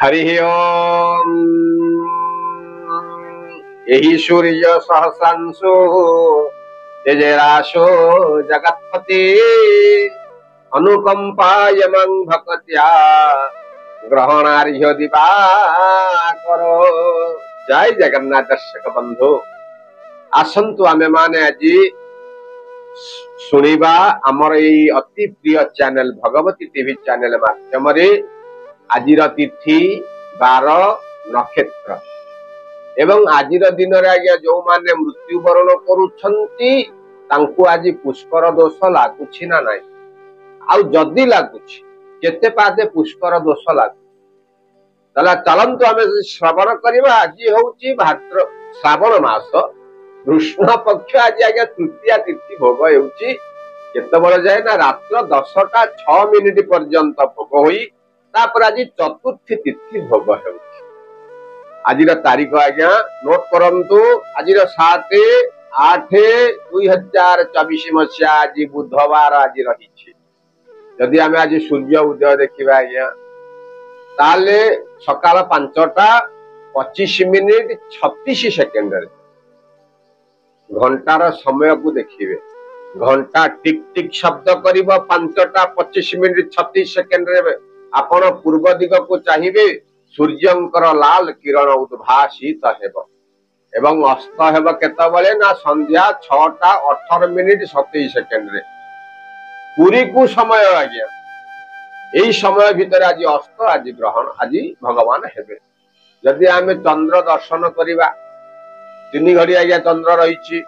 हरि ओम। यही सूर्य सहस्रांशु तेजराशो जगत्पति अनुकंपाय मं भक्त्या ग्रहणार्य दिवाकर। जय जगन्नाथ दर्शक बंधु, आसंतु आमे माने आज शुणिबा आमर एई अति प्रिय चैनल भगवती टीवी चैनल माध्यम आजिर तिथि बार नक्षत्र एवं आजिर दिन आज्ञा जो माने मृत्युवरण करुछंती तांकु आज पुष्कर दोष लागुछि ना नाही, आउ जदि लागुछि केते पादे पुष्कर दोष लागु तला चलंतु आमे श्रवण करिबा। आज होउछि भाद्र श्रावण मास कृष्ण पक्ष आज आज्ञा तृतीया तिथि भोग हेउछि केतेबेले जाय ना रात्र 10टा 6 मिनिट पर्यंत भोग होई तापर आज चतुर्थी तिथि भोग हेउछि। आजिर तारीख आज्ञा नोट करंतु, आजिर 7/8/2024 मसिया आज बुधवार आज रही। जदि आमे आज सूर्य उदय देखिबा आज्ञा ताले सकाळ 5टा 25 मिनिट 36 सेकेंड रे घंटार समय को देखिए। घंटा टिक टिक शब्द करिबो 5टा 25 मिनिट 36 सेकेंड रे आपण पूर्व दिग को चाहिए सूर्यंकर लाल किरण उद्भासित हेब एवं अस्त हेब केतबेले ना संध्या 6टा 18 मिनिट 27 सेकेंड रे पूरी को समय आज्ञा। यही समय भितर आज अस्त आज ग्रहण आज भगवान हेबे। जदि आमे चंद्र दर्शन करिबा 3 घड़ी आज्ञा चंद्र रही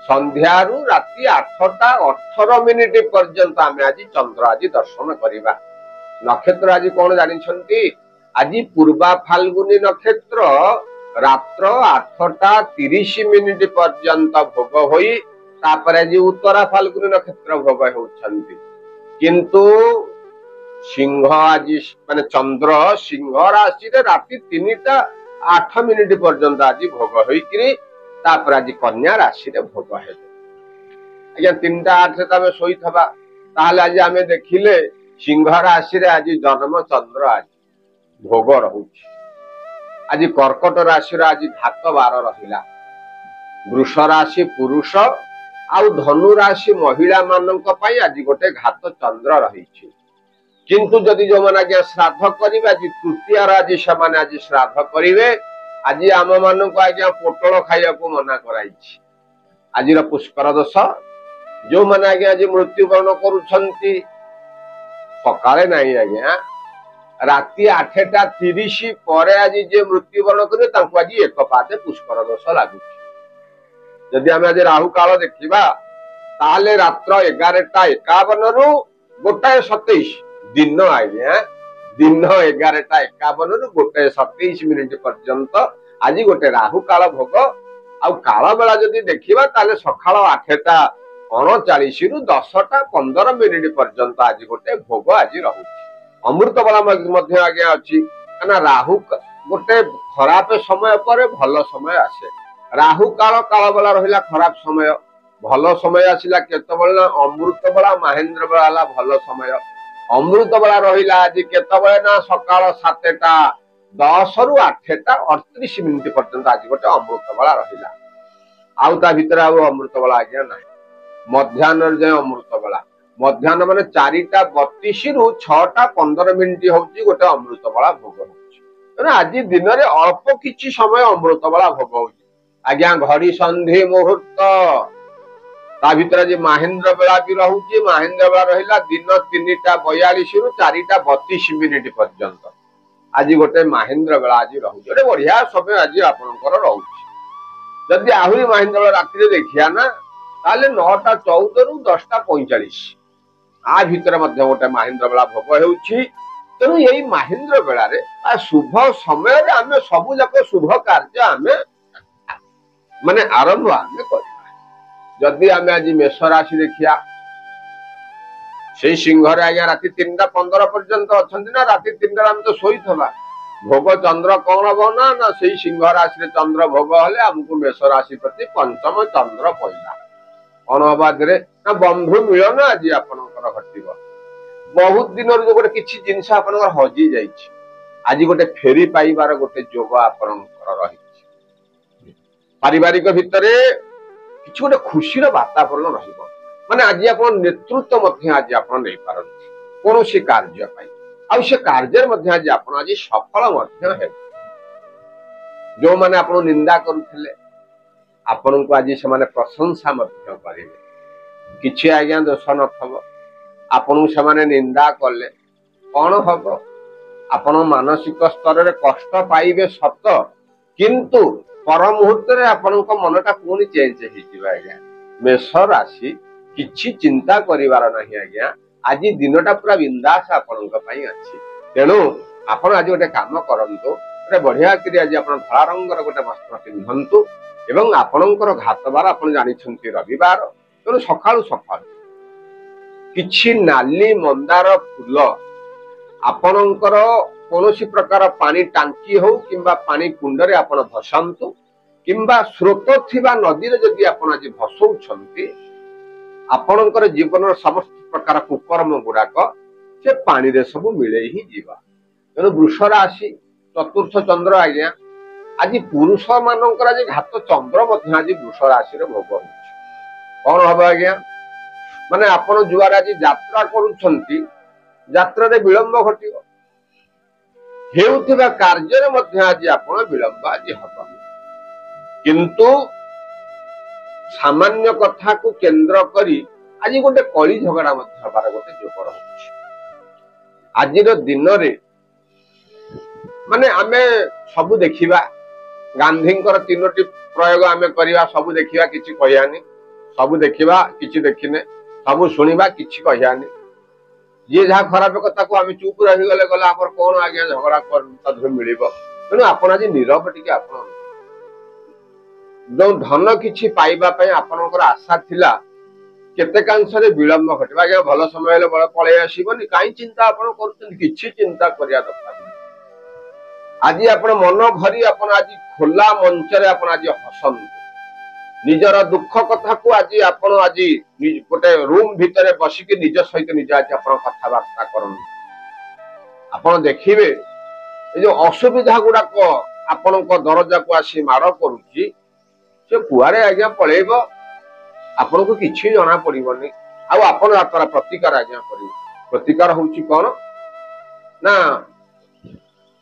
संध्यारू राति 8टा 18 मिनिट पर्यंत आमे आज चंद्र आज दर्शन करिबा। नक्षत्र आज कौन जानिछंती? आज पूर्वा फाल्गुनी नक्षत्र रात्र 8टा 30 मिनिट पर्यंत भोग होई तापर आज उत्तरा फाल्गुनी नक्षत्र भोग होउछंती। किंतु सिंह आज माने चंद्र सिंह राशि रे राति 3टा 8 मिनिट पर्यंत आज भोग होइकरी तापर आज कन्या राशि रे भोग हेबे। आज्ञा 3टा 8 रे तमे सोई थबा ताहाले आज आमे देखिले सिंह राशि रे आज जन्म चंद्र आज भोग रहुछि। आज कर्कट राशि रे आज घात बार रहिला। वृष राशि पुरुष आउ धनु राशि महिला मानक पई आज गोटे घात चंद्र रहिछि। किंतु जदि जो माने आज्ञा श्राद्ध करिवे आज तृतीया आज समान आज श्राद्ध करिवे। आज आम मानक आज्ञा पोटल खाइया को मना कराइछि। आजिर पुष्कर दोष जो माने आज्ञा आज मृत्युवरण करुछंती सकाळे नाही आज्ञा राति 8टा 30 परे आज जे मृत्युवरण करे तांको आज एक पाते पुष्कर दोष लागुछि। जदि आमे आज राहु काल देखिबा ताले रात्र 11टा 51 रु 1:27 दिन आज्ञा दिन 11टा 51 रु 1:27 मिनिट पर्यंत आज गोटे राहु काल भोग। आउ काल बेला जदि देखिबा ताले सकाळ 8टा 39 रु 10टा 15 मिनिट पर्यंत आज गोटे भोग आज रहुछि। अमृत बेला मध्य आज्ञा अछि ना राहु गोटे खराब समय पर भल समय आसे। राहु काल काल बेला रहिला खराब समय, भल समय आसिला केतबेला अमृत बेला महेंद्र बेला भल समय। अमृत बेला रहिला आज केतबेले ना सकाळ 7टा 10 रु 8टा 38 मिनिट पर्यंत आज गोटे अमृत बेला रहिला। आउ ता भितर आउ अमृत बेला आज्ञा नाही। मध्याह्न जे अमृत बेला मध्याह्न माने 4टा 32 रु 6टा 15 मिनिट होउची गोटे अमृत बेला भोग होउची। आज दिन रे अल्प किछि समय अमृत बेला भोग होउची आज्ञा। घड़ी संधि मुहूर्त ता भितर जे महेंद्र बेला भी रहुची। महेंद्र बेला रहिला दिन 3टा 42 रु 4टा 32 मिनिट पर्यंत आज गोटे महेंद्र बेला आज रहुची। गोटे बढ़िया समय आज आपनकर रहुची। जदि आहुरी महेंद्र बेला राति रे देखिया ना ताले 9टा 14 रु 10टा 45 आ भितर मध्य गोटे महेंद्र बेला भोग हेउची। तेणु यही महेंद्र बेला रे शुभ समय रे आमे सबु जाक शुभ कार्य आमे माने आरंभ आमे करिबा। जदि आमे आज मेष राशि देखिया से सिंह रे आज्ञा राति 3टा 15 पर्यंत अछंती ना राति 3टा आमे तो सोई थबा। भोग चंद्र कौन हबो ना ना से सिंह राशि रे चंद्र भोग हले हमकु मेष राशि प्रति पंचम चंद्र पइला। कौन हबादरे ना बंधु मिलन आज आपनकर घटिबो। बहुत दिन जो गोटे किछि जिंस आपनकर हजी जाइछि आज गोटे फेरी पाइबार गोटे जोग आपणकर रही पारिवारिक भितर किसी गोटे खुशी वातावरण रहिबो माने आज आप नेतृत्व आज आप नहीं पारती कौन सी कार्य आउ से कार्य आज आप आज सफल जो मैंने आप निंदा करुले आपण को आज से प्रशंसा करेंगे किसी आज्ञा दोष नथब आपण से निंदा कले कौन हम आपण मानसिक स्तर रे कष्ट पाइबे सत किंतु पर मुहूर्त आपण मनटा पुणी चेंज हो मेष राशि किछि चिंता करिवार नहीं आज्ञा आज दिनटा पूरा बिंदास आपण अच्छी तेणु आपण आज गोटे काम करंतु गोटे बढ़िया करी आज आप धला रंगर गोटे वस्त्र पिंधंतु एवं आपणकर घातबार आपण जानिछंती रविवार तेणु सकाळु सकाळु किछि नाली मंदार फूल आपणकर कौनसी प्रकार पानी टांकी हो किंबा पानी कुंडरे आपण भसांतु किंबा स्रोत थिबा नदी रे जदि आपण आज भसौछंती आपणकर जीवन समस्त प्रकार कुकर्म गुड़ाक से पानी रे सब मिले ही जीवा तेणु वृष राशि चतुर्थ चंद्र आज्ञा आज पुरुष मानकर आज घात चंद्र मध्य आज वृष राशि रे भोग होछि कौन हम आज्ञा माने आपण जुआर आज यात्रा करूछंती यात्रा रे विलंब घटिबो हेउथिबा कार्य रे मध्य आज आपण विलंब आज हबो किंतु सामान्य कथा को केंद्र करी आज गोटे कली झगड़ा हबार गोटे जोग रही आज दिन रे माने आमे सब देखिबा गांधी तीनोटी प्रयोग आमे करिबा सब देखिबा किछि कहियानी सब देखिबा किछि देखिने सब सुनिबा किछि कहियानी ये जहाँ खराब कथा को आम चुप रही गले गला आपर कौन आज्ञा झगड़ा कर मिल तेणु आप आज नीरव टी आप जो धन किछि पाइबा आपनकर आशा थिला केतेकांश विलंब घटे आज्ञा भल समय बल पलि आसबनी कहीं चिंता आपण कर किछि चिंता करिया दरकार आज आपण मन भरी आपण आज खोला मंच रे आपण आज हसंतु निजर दुख कथा को आज आपण आज गोटे रूम भितर बसिक निज सहित निज आज आप कथबार्ता कर आपण देखिए ये जो असुविधा गुड़ाक आपण दरजा को आसी माड़ करुच्ची से कुआरे आज्ञा पलैब आपन को किछि जना पड़िबनी आउ आपण तार प्रतिकार आज्ञा करिवे प्रतिकार होउची कोन ना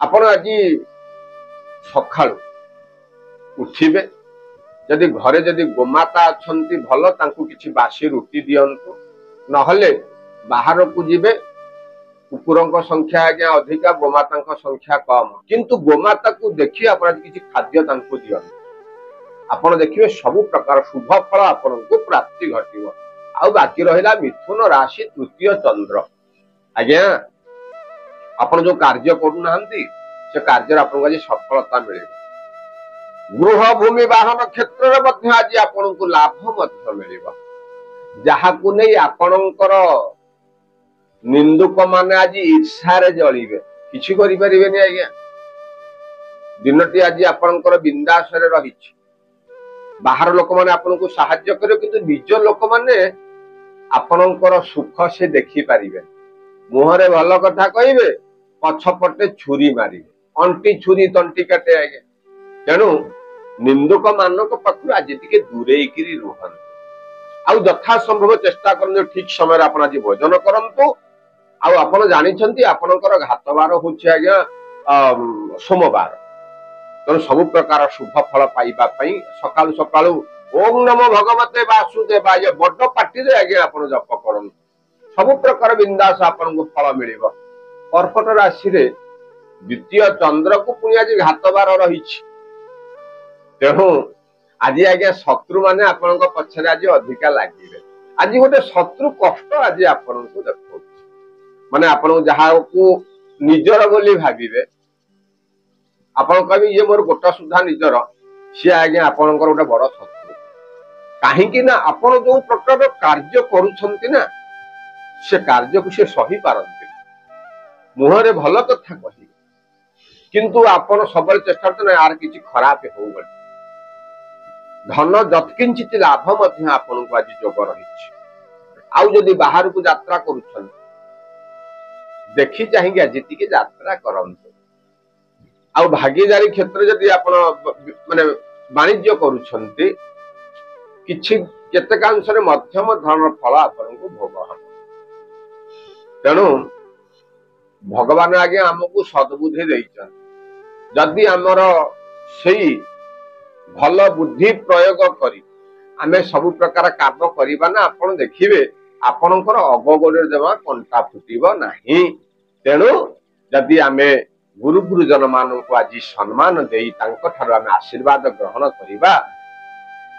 आपण आज सखाळु उठिबे जदि घरे जदि गोमाता अछंती भल तांकु किछि बासी रुटी दियंतु नहले बाहर को जिबे कुकुरंक संख्या आज्ञा अधिका गोमाता संख्या कम किंतु गोमाता को देखि आपण किछि खाद्य तांकु दियंतु आपण देखिए सबु प्रकार शुभ फल आपण को प्राप्ति घटिबो आउ बाकी रहिला मिथुन राशि तृतीय चंद्र आज्ञा आपण जो कार्य करू नाहंती से कार्य आपण आज सफलता मिले गृह भूमि वाहन क्षेत्र रे मध्य आज आपण को लाभ मध्य मिलिबा जहा को नै आपणकर निंदुक माने आज ईर्षा रे जळीबे किछि करि परिबेनी आज्ञा दिनटी आज आपणकर बिंदास रे रहिछि बाहर लोक माने आपन को सहाय्य करे किंतु निज लोक माने आपणकर सुख से देखि पारिबे मुहरे भल कथा कहिबे पछपटे छुरी मारिबे अंटी छुरी तंटी काटे आगे तेणु निंदुक मानक पाखु आज टिके दूरे किरी रुहन आउ यथा संभव चेष्टा करन ठीक समय आपण आज भोजन करंतु आउ आपण जानि छंती आपणकर घातबार होछि आगे सोमवार तेणु सब प्रकार शुभ फल पाइबा सकालु सकालु ओम नमो भगवते वासुदेवाय बड़ पार्टी रे आगे आपण जप करन सब प्रकार बिंदास आपन को फल मिलिबो कर्कट राशि रे द्वितीय चंद्र को पुणी आज घातबार रही तेणु आज आज्ञा शत्रु माने आपण पछरे आज अधिका लगे आज गोटे शत्रु कष्ट आज आपण को देखौ माने आपण जहा को निजर बोली भाबिबे आपण कहबे ये मोर गोटा सुधा निजर सी आज्ञा आपणकर गोटे बड़ शत्रु कहीं ना आपण जो प्रकार कार्य करुछंती ना से कार्य को से सही पारंती मुहरे भल कथा कही किंतु आपण सब चेष्टा करते यार किसी खराब हो गल धन जत्किंचित लाभ मध्य आपण को आज जोग रही आउ जदि बाहर को यात्रा करुछन देखि चाहिए आज टिके यात्रा करंतु ଆଉ ଭାଗିଦାରୀ କ୍ଷେତ୍ରରେ ଯଦି ଆପଣ ମାନେ ବାଣିଜ୍ୟ କରୁଛନ୍ତି କିଛି କେତେକାଂଶରେ ମଧ୍ୟମ ଧରଣର ଫଳ ଆପଣଙ୍କୁ ଭୋଗ ହବ। ତେଣୁ ଭଗବାନ ଆଜ୍ଞା ଆମକୁ ସଦ୍ବୁଦ୍ଧି ଦେଇଛନ୍ତି। ଯଦି ଆମର ସେଇ ଭଲ ବୁଦ୍ଧି ପ୍ରୟୋଗ କରି ଆମେ ସବୁ ପ୍ରକାର କାମ କରିବା ନା, ଆପଣ ଦେଖିବେ ଆପଣଙ୍କର ଅଗଗୋଳରେ ଜମା କଣ୍ଟା ଫୁଟିବ ନାହିଁ। ତେଣୁ ଯଦି ଆମେ ଗୁରୁ ଗୁରୁଜନ ମାନଙ୍କୁ ଆଜି ସମ୍ମାନ ଦେଇ ତାଙ୍କଠାରୁ ଆମେ ଆଶୀର୍ବାଦ ଗ୍ରହଣ କରିବା,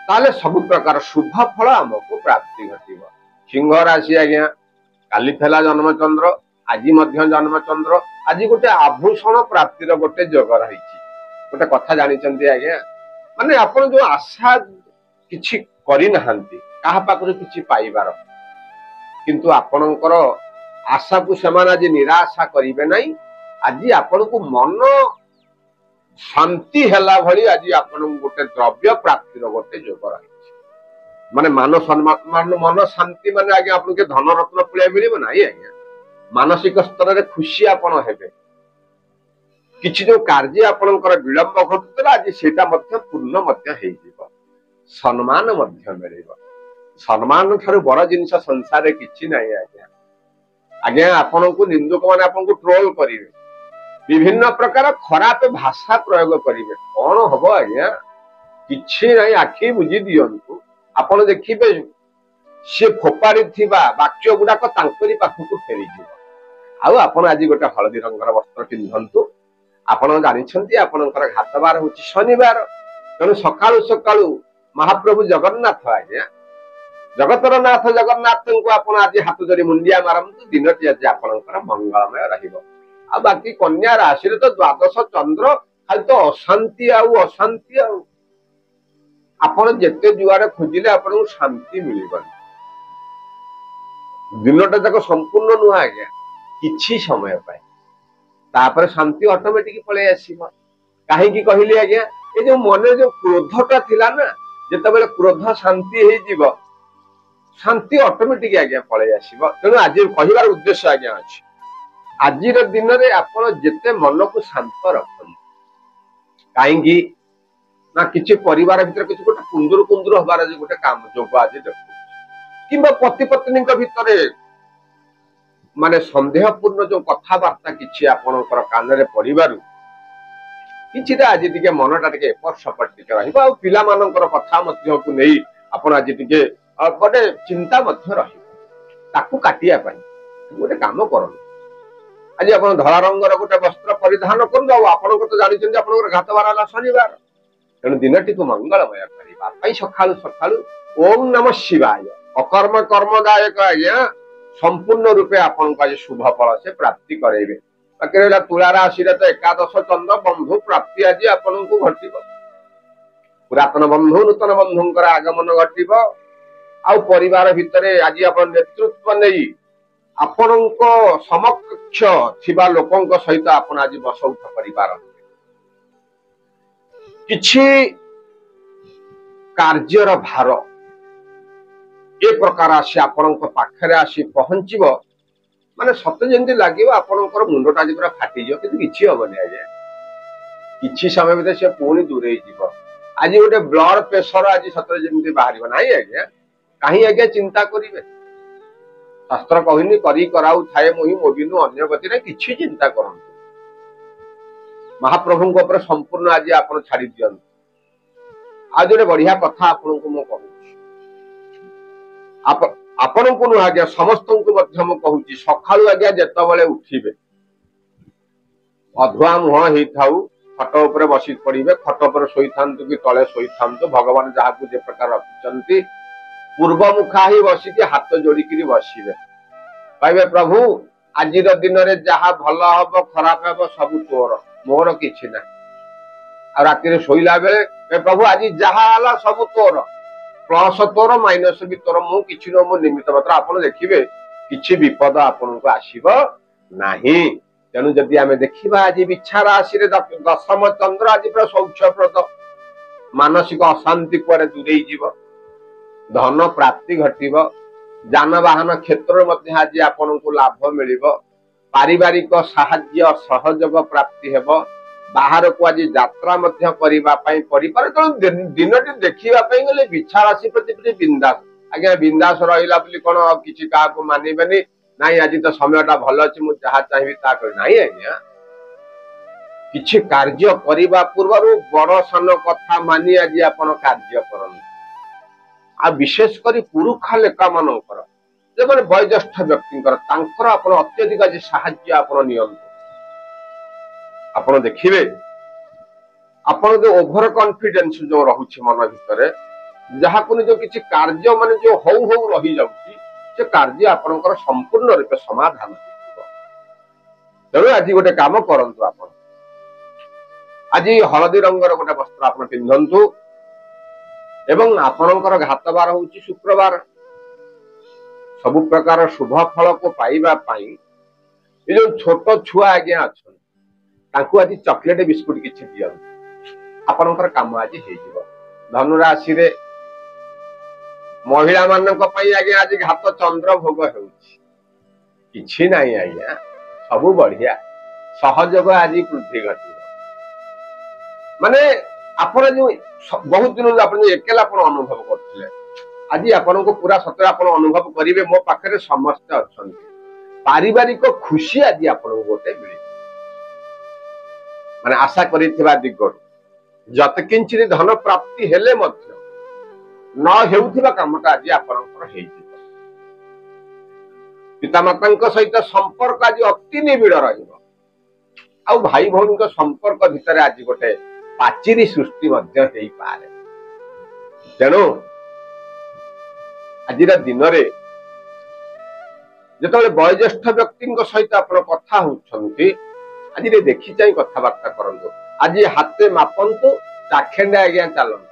ତାହେଲେ ସବୁ ପ୍ରକାର ଶୁଭ ଫଳ ଆମକୁ ପ୍ରାପ୍ତି ଘଟିବ। ସିଂହ ରାଶି ଆଜ୍ଞା, କାଲି ଥିଲା ଜନ୍ମଚନ୍ଦ୍ର, ଆଜି ମଧ୍ୟ ଜନ୍ମଚନ୍ଦ୍ର। ଆଜି ଗୋଟେ ଆଭୂଷଣ ପ୍ରାପ୍ତିର ଗୋଟେ ଯୋଗ ରହିଛି। ଗୋଟେ କଥା ଜାଣିଛନ୍ତି ଆଜ୍ଞା, ମାନେ ଆପଣ ଯୋଉ ଆଶା କିଛି କରିନାହାନ୍ତି କାହା ପାଖରୁ କିଛି ପାଇବାର, କିନ୍ତୁ ଆପଣଙ୍କର ଆଶାକୁ ସେମାନେ ଆଜି ନିରାଶା କରିବେ ନାହିଁ। ଆଜି ଆପଣଙ୍କୁ ମନ ଶାନ୍ତି ହେଲା ଭଳି ଆଜି ଆପଣଙ୍କୁ ଗୋଟେ ଦ୍ରବ୍ୟ ପ୍ରାପ୍ତିର ଗୋଟେ ଯୋଗ ରହିଛି। ମାନେ ମନ ଶାନ୍ତି ମାନେ ଆଜ୍ଞା ଆପଣଙ୍କୁ ଧନ ରତ୍ନ ପୁଳିଆ ମିଳିବ ନାହିଁ ଆଜ୍ଞା, ମାନସିକ ସ୍ତରରେ ଖୁସି ଆପଣ ହେବେ। କିଛି ଯୋଉ କାର୍ଯ୍ୟ ଆପଣଙ୍କର ବିଳମ୍ବ ଘଟୁଥିଲା ଆଜି ସେଇଟା ମଧ୍ୟ ପୂର୍ଣ୍ଣ ମଧ୍ୟ ହେଇଯିବ। ସମ୍ମାନ ମଧ୍ୟ ମିଳିବ। ସମ୍ମାନ ଠାରୁ ବଡ ଜିନିଷ ସଂସାରରେ କିଛି ନାହିଁ ଆଜ୍ଞା। ଆଜ୍ଞା ଆପଣଙ୍କୁ ନିନ୍ଦୁକ ମାନେ ଆପଣଙ୍କୁ ଟ୍ରୋଲ କରିବେ, ବିଭିନ୍ନ ପ୍ରକାର ଖରାପ ଭାଷା ପ୍ରୟୋଗ କରିବେ। କଣ ହବ ଆଜ୍ଞା? କିଛି ନାହିଁ, ଆଖି ବୁଝି ଦିଅନ୍ତୁ। ଆପଣ ଦେଖିବେ ସେ ଫୋପାଡ଼ି ଥିବା ବାକ୍ୟ ଗୁଡାକ ତାଙ୍କରି ପାଖକୁ ଫେରିଯିବ। ଆଉ ଆପଣ ଆଜି ଗୋଟେ ହଳଦୀ ରଙ୍ଗର ବସ୍ତ୍ର ପିନ୍ଧନ୍ତୁ। ଆପଣ ଜାଣିଛନ୍ତି ଆପଣଙ୍କର ଘାତବାର ହଉଛି ଶନିବାର। ତେଣୁ ସକାଳୁ ସକାଳୁ ମହାପ୍ରଭୁ ଜଗନ୍ନାଥ ଆଜ୍ଞା, ଜଗତର ନାଥ ଜଗନ୍ନାଥଙ୍କୁ ଆପଣ ଆଜି ହାତ ଧରି ମୁଣ୍ଡିଆ ମାରନ୍ତୁ। ଦିନଟି ଆଜି ଆପଣଙ୍କର ମଙ୍ଗଳମୟ ରହିବ। ଆଉ ବାକି କନ୍ୟା ରାଶିରେ ତ ଦ୍ୱାଦଶ ଚନ୍ଦ୍ର, ଖାଲି ତ ଅଶାନ୍ତି ଆଉ ଅଶାନ୍ତି। ଆଉ ଆପଣ ଯେତେ ଯୁଆଡେ ଖୋଜିଲେ ଆପଣଙ୍କୁ ଶାନ୍ତି ମିଳିବନି। ଦିନଟା ଯାକ ସମ୍ପୂର୍ଣ୍ଣ ନୁହଁ ଆଜ୍ଞା, କିଛି ସମୟ ପାଇଁ, ତାପରେ ଶାନ୍ତି ଅଟୋମେଟିକ ପଳେଇ ଆସିବ। କାହିଁକି କହିଲି ଆଜ୍ଞା, ଏ ଯୋଉ ମନରେ ଯୋଉ କ୍ରୋଧଟା ଥିଲା ନା, ଯେତେବେଳେ କ୍ରୋଧ ଶାନ୍ତି ହେଇଯିବ, ଶାନ୍ତି ଅଟୋମେଟିକ ଆଜ୍ଞା ପଳେଇ ଆସିବ। ତେଣୁ ଆଜି କହିବାର ଉଦ୍ଦେଶ୍ୟ ଆଜ୍ଞା ଅଛି, ଆଜିର ଦିନରେ ଆପଣ ଯେତେ ମନକୁ ଶାନ୍ତ ରଖନ୍ତୁ। କାହିଁକି ନା କିଛି ପରିବାର ଭିତରେ କିଛି ଗୋଟେ କୁନ୍ଦୁରୁ କୁନ୍ଦୁରୁ ହବାର ଆଜି ଗୋଟେ କାମ ଯୋଗ ଆଜି ଦେଖୁ, କିମ୍ବା ପତି ପତ୍ନୀଙ୍କ ଭିତରେ ମାନେ ସନ୍ଦେହପୂର୍ଣ୍ଣ ଯୋଉ କଥାବାର୍ତ୍ତା କିଛି ଆପଣଙ୍କର କାନରେ ପଡିବାରୁ କିଛିଟା ଆଜି ଟିକେ ମନଟା ଟିକେ ଏପଟ ସେପଟ ଟିକେ ରହିବ। ଆଉ ପିଲାମାନଙ୍କର କଥା ମଧ୍ୟକୁ ନେଇ ଆପଣ ଆଜି ଟିକେ ଗୋଟେ ଚିନ୍ତା ମଧ୍ୟ ରହିବ। ତାକୁ କାଟିବା ପାଇଁ ଗୋଟେ କାମ କରନ୍ତୁ, ଆଜି ଆପଣ ଧଳା ରଙ୍ଗର ଗୋଟେ ବସ୍ତ୍ର ପରିଧାନ କରନ୍ତୁ। ଆଉ ଆପଣଙ୍କ ତ ଜାଣିଛନ୍ତି ଆପଣଙ୍କର ଘାତବାର ହେଲା ଶନିବାର। ତେଣୁ ଦିନଟିକୁ ମଙ୍ଗଳମୟ କରିବା ପାଇଁ ସକାଳୁ ସକାଳୁ ଓಂ ନମ ଶିବାୟ ଅକର୍ମ କର୍ମଦାୟକ ଆଜ୍ଞା ସମ୍ପୂର୍ଣ୍ଣ ରୂପେ ଆପଣଙ୍କୁ ଆଜି ଶୁଭ ଫଳ ସେ ପ୍ରାପ୍ତି କରାଇବେ। ବାକି ରହିଲା ତୁଳା ରାଶିରେ ତ ଏକାଦଶ ଚନ୍ଦ୍ର, ବନ୍ଧୁ ପ୍ରାପ୍ତି ଆଜି ଆପଣଙ୍କୁ ଘଟିବ। ପୁରାତନ ବନ୍ଧୁ ନୂତନ ବନ୍ଧୁଙ୍କର ଆଗମନ ଘଟିବ। ଆଉ ପରିବାର ଭିତରେ ଆଜି ଆପଣ ନେତୃତ୍ୱ ନେଇ ଆପଣଙ୍କ ସମକକ୍ଷ ଥିବା ଲୋକଙ୍କ ସହିତ ଆପଣ ଆଜି ବସଉଠ କରିପାରନ୍ତି। କିଛି କାର୍ଯ୍ୟର ଭାର ଏ ପ୍ରକାର ଆସି ଆପଣଙ୍କ ପାଖରେ ଆସି ପହଞ୍ଚିବ, ମାନେ ସତେ ଯେମିତି ଲାଗିବ ଆପଣଙ୍କର ମୁଣ୍ଡଟା ଆଜି ପୁରା ଫାଟିଯିବ, କିନ୍ତୁ କିଛି ହବନି ଆଜ୍ଞା। କିଛି ସମୟ ଭିତରେ ସେ ପୁଣି ଦୂରେଇ ଯିବ। ଆଜି ଗୋଟେ ବ୍ଲଡ ପ୍ରେସର ଆଜି ସତରେ ଯେମିତି ବାହାରିବ ନାହିଁ ଆଜ୍ଞା। କାହିଁ ଆଜ୍ଞା ଚିନ୍ତା କରିବେ? ଶାସ୍ତ୍ର କହିନି କରି କରାଉ ଥାଏ ମୁହିଁ ମୋବିନୁ ଅନ୍ୟ ଗତିରେ, କିଛି ଚିନ୍ତା କରନ୍ତୁ। ମହାପ୍ରଭୁଙ୍କ ଉପରେ ସମ୍ପୂର୍ଣ୍ଣ ଆଜି ଆପଣ ଛାଡି ଦିଅନ୍ତୁ। ଆଉ ଗୋଟେ ବଢିଆ କଥା ଆପଣଙ୍କୁ ମୁଁ କହୁଛି, ଆପଣଙ୍କୁ ନୁହଁ ଆଜ୍ଞା ସମସ୍ତଙ୍କୁ ମଧ୍ୟ ମୁଁ କହୁଛି, ସକାଳୁ ଆଜ୍ଞା ଯେତେବେଳେ ଉଠିବେ ଅଧୁଆ ମୁହଁ ହେଇଥାଉ ଖଟ ଉପରେ ବସି ପଡିବେ, ଖଟ ଉପରେ ଶୋଇଥାନ୍ତୁ କି ତଳେ ଶୋଇଥାନ୍ତୁ, ଭଗବାନ ଯାହାକୁ ଯେ ପ୍ରକାର ରଖିଛନ୍ତି ପୂର୍ବ ମୁଖା ହିଁ ବସିକି ହାତ ଯୋଡିକିରି ବସିବେ। କହିବେ ପ୍ରଭୁ ଆଜିର ଦିନରେ ଯାହା ଭଲ ହବ ଖରାପ ହବ ସବୁ ତୋର, ମୋର କିଛି ନାହିଁ। ଆଉ ରାତିରେ ଶୋଇଲା ବେଳେ ପ୍ରଭୁ ଆଜି ଯାହା ହେଲା ସବୁ ତୋର, ପ୍ଲସ ତୋର ମାଇନସ ବି ତୋର, ମୁଁ କିଛି ନୁହଁ, ମୁଁ ନିମିତ୍ତ ମାତ୍ର। ଆପଣ ଦେଖିବେ କିଛି ବିପଦ ଆପଣଙ୍କୁ ଆସିବ ନାହିଁ। ତେଣୁ ଯଦି ଆମେ ଦେଖିବା ଆଜି ବିଛା ରାଶିରେ ଦଶମ ଚନ୍ଦ୍ର ଆଜି ପୁରା ସୌଖ୍ୟପ୍ରଦ, ମାନସିକ ଅଶାନ୍ତି କୁଆଡେ ଦୂରେଇ ଯିବ, ଧନ ପ୍ରାପ୍ତି ଘଟିବ, ଯାନବାହନ କ୍ଷେତ୍ରରେ ମଧ୍ୟ ଆଜି ଆପଣଙ୍କୁ ଲାଭ ମିଳିବ, ପାରିବାରିକ ସାହାଯ୍ୟ ସହଯୋଗ ପ୍ରାପ୍ତି ହେବ, बाहर को आज यात्रा मध्य करिबा पई परिपारे तो दिनटी देखिबा पई गले बिछा राशि प्रति बिंदास आज्ञा बिंदास रहिला बोली कोन किछि का को मानिबेनी नाही आज तो समयटा भल अछि मु जहा चाहिबी ता कर नाही आज्ञा किछि कार्य करिबा पूर्वरु बड़ सन कथा मानि आज आपण कार्य करन आ विशेष करी पुरुखा लेखा मानकर जे वयोज्येष्ठ व्यक्ति आपण अत्यधिक आज साहाय्य आपण नियंतु आपण देखिबे आपण जो ओभर कॉन्फिडेंस जो रहुछि मन भितर जहा को जो किछि कार्य माने जो हौ हौ रही जाउछि से कार्य आपनकर संपूर्ण रूप समाधान होइबो तेणु आज गोटे काम करंतु आपण आज हलदी रंगर गोटे वस्त्र आपण पिंधंतु एवं आपनकर घातबार होउछि शुक्रवार सब प्रकार शुभ फल को पाइबा पाई ये जो छोट छुआ आज्ञा अच्छा तांकु आज चॉकलेट बिस्कुट किछि दियौ आपनकर काम आज हे जिवो धनुराशि रे महिला मानक पई आगे आज घात चंद्र भोग हेउछि किछि नाही आज्ञा सब बढ़िया सहयोग आज वृद्धि घटिबो माने आपण जो बहुत दिन आपण एकेला आपण अनुभव करथिले आज आपण को पूरा सत्य आपण अनुभव करिवे मो पाखरे समस्त अछंती पारिवारिक खुशी आज आपण गोटे मिले माने आशा करिथिबा दिगरु जत किंचित धन प्राप्ति हेले मध्य न हेउथिबा कामटा आज आपनकर हेइ पिता माता सहित संपर्क आज अति निबिड़ रहिबो आ भाई भौनी संपर्क भितर आज गोटे पाचिरी सृष्टि मध्य हेइ पारे तेणु आज दिन में जिते वयोज्येष्ठ व्यक्ति सहित आप कथा होती आज देखी चाह कथबार्ता करूँ आज हाथे मापंतु चाखेंडे आज्ञा चलतु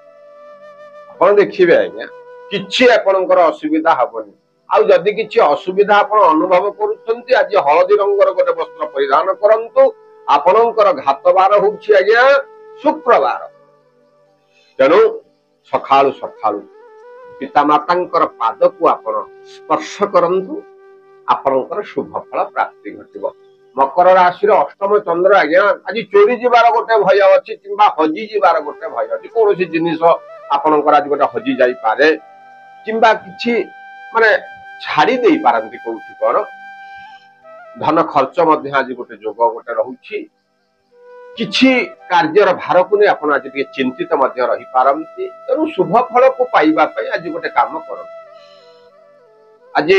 आप देखिए आज्ञा किसी आपणकर असुविधा हेनी आदि किसी असुविधा आप अनुभव करुँच आज हलदी रंगर गोटे वस्त्र परिधान करंतु आपणकर घातबार होउछि आज्ञा शुक्रवार तेणु सखाळु सखाळु पिता मातांकर पाद को आपण स्पर्श करंतु आपणकर शुभ फल प्राप्ति घटिबो मकर राशि अष्टम चंद्र आज्ञा आज चोरी जीवार गोटे भय अच्छी कि हजि जीवार गोटे भय अच्छी कौन जिनिस आपणकर आज गोटे हजि जाई पारे किंबा किछि माने छाड़ी दे पारंती कोठी कोन धन खर्च मध्य आज गोटे जोग गोटे रहुछि किछि कार्यर भार को नहीं आपण आज चिंतित मध्य रही पारंती तेणु शुभ फल को पाइबा पई आज गोटे काम कर आज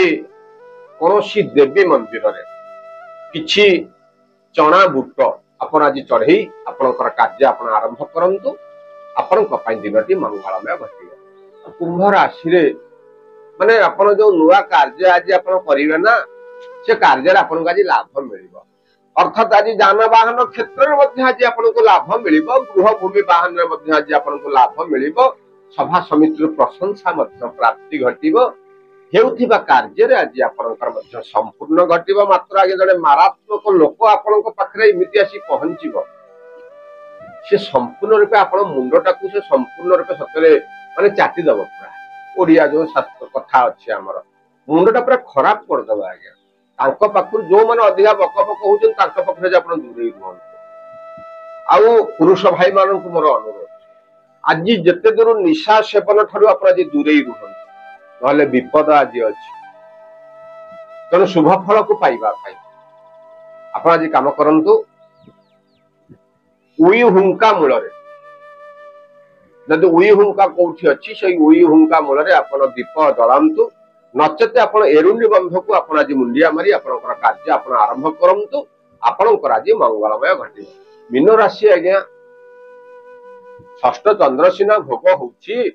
कौनसी देवी मंदिर रे किछि चना बुट आपण आज चढ़ई आपणकर कार्य आपण आरंभ करंतु आपणक पई दिनटी मंगलमय घटिबो कुंभ राशि रे माने आपण जो नुआ कार्य आज आपण करिवे ना से कार्य रे आपण आज लाभ मिलिबो अर्थात आज जानवाहन क्षेत्र में आज आपको लाभ मिल गृह भूमि वाहन में आज आपको लाभ मिल सभा समिति प्रशंसा प्राप्ति घटिबो हेउथिबा कार्य आज आपणकर संपूर्ण घटिबो मात्र आगे जड़े मारात्मक लोक आपण पाखरे इमिति आसी पहुंचीबो से संपूर्ण रूपे आपण मुंडटा को से संपूर्ण रूपे सतरे माने चाटी दबो पूरा ओडिया जो शास्त्र कथा अछि हमर मुंडटा पूरा खराब कर दबो आगे तांको पाखु जो माने अधिका बक बक होउछन तांको पाखरे जे आपण दूरे रहन आउ पुरुष भाई मानन को मोर अनुरोध आज जते दूर निशा सेवन ठारू आपण जे दूरे रहन नहले विपद आज अछि तेणु शुभ फल को पाइबा पाई आपण आज काम करंतु उई हुंका मूल रे जदि उई हुंका कोठी अछि से उई हुंका मूल रे आपण दीप जलांतु नचेते आपण एरुंडी बंध को आपण आज मुंडिया मारी आपणकर कार्य आपण आरंभ करंतु आपणकर आज मंगलमय घटिबो मीन राशि आज्ञा षष्ठ चंद्र सिना भोग होउछि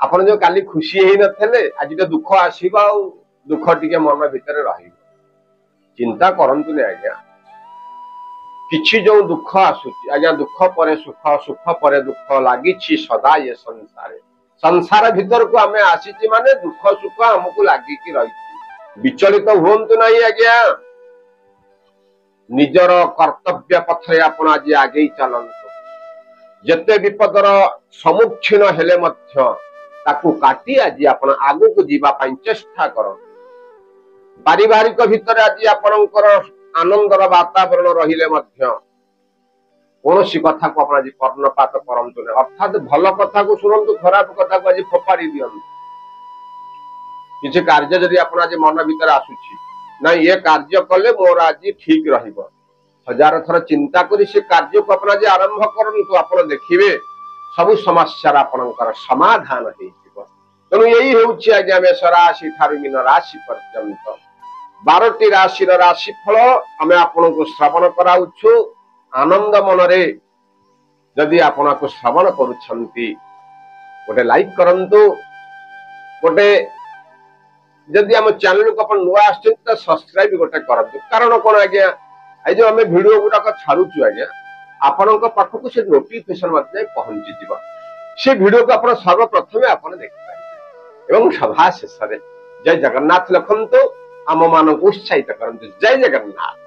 आपण जो काली खुशी हेई नथले आज तो दुख आसीबा आ दुख टिके मन भीतर रहिबो चिंता करंतु ने आज्ञा किछि जो दुख आसुछि आज्ञा दुख परे सुख सुख परे दुख लागिछि सदा ये संसारे संसार भीतर को आमे आसीछि माने दुख सुख हमको लागि कि रही विचलित होंतु नहीं आज्ञा निजर कर्तव्य पथरे आपण आज आगे चलंतु जते विपदर सम्मुखीन हेले मध्य ताकू काटी आज आपण आगु को जीवा पई चेष्टा करन पारिवारिक भीतर आज आपणकर आनंदर वातावरण रहिले मध्य कौन कथा को आज कर्णपात करंतु नहीं अर्थात भल कथा को शुणु खराब कथा को आज फोपाड़ी दियंतु किसी कार्य जदि आप आज मन भीतर आसुची ना ये कार्य कले मोर आज ठीक रहिबो हजार थर चिंता करी से कार्य को अपना जे आरंभ करंतु आपण देखिबे सब समस्या आपणकर समाधान हेजिबो तेणु यही होउची आज मेष राशि ठारू मीन राशि पर्यंत 12टी राशि राशिफल आमे आपण को श्रवण कराउछु आनंद मनरे जदि आपण को श्रवण करूछंती गोटे लाइक करंतु गोटे जदि आम चैनल को अपन नुआ आछन सब्सक्राइब गोटे करंतु कारण कोन आज्ञा आई जो आमे वीडियो गुडा छाड़ुछु आज्ञा आपनक पाखक से नोटिफिकेशन मते पहुंची जीव से वीडियो को अपन सर्वप्रथमे अपन देख पाइबे एवं सभा शेष जय जगन्नाथ लिखंतु आम मान उत्साहित करंतु जय जगन्नाथ।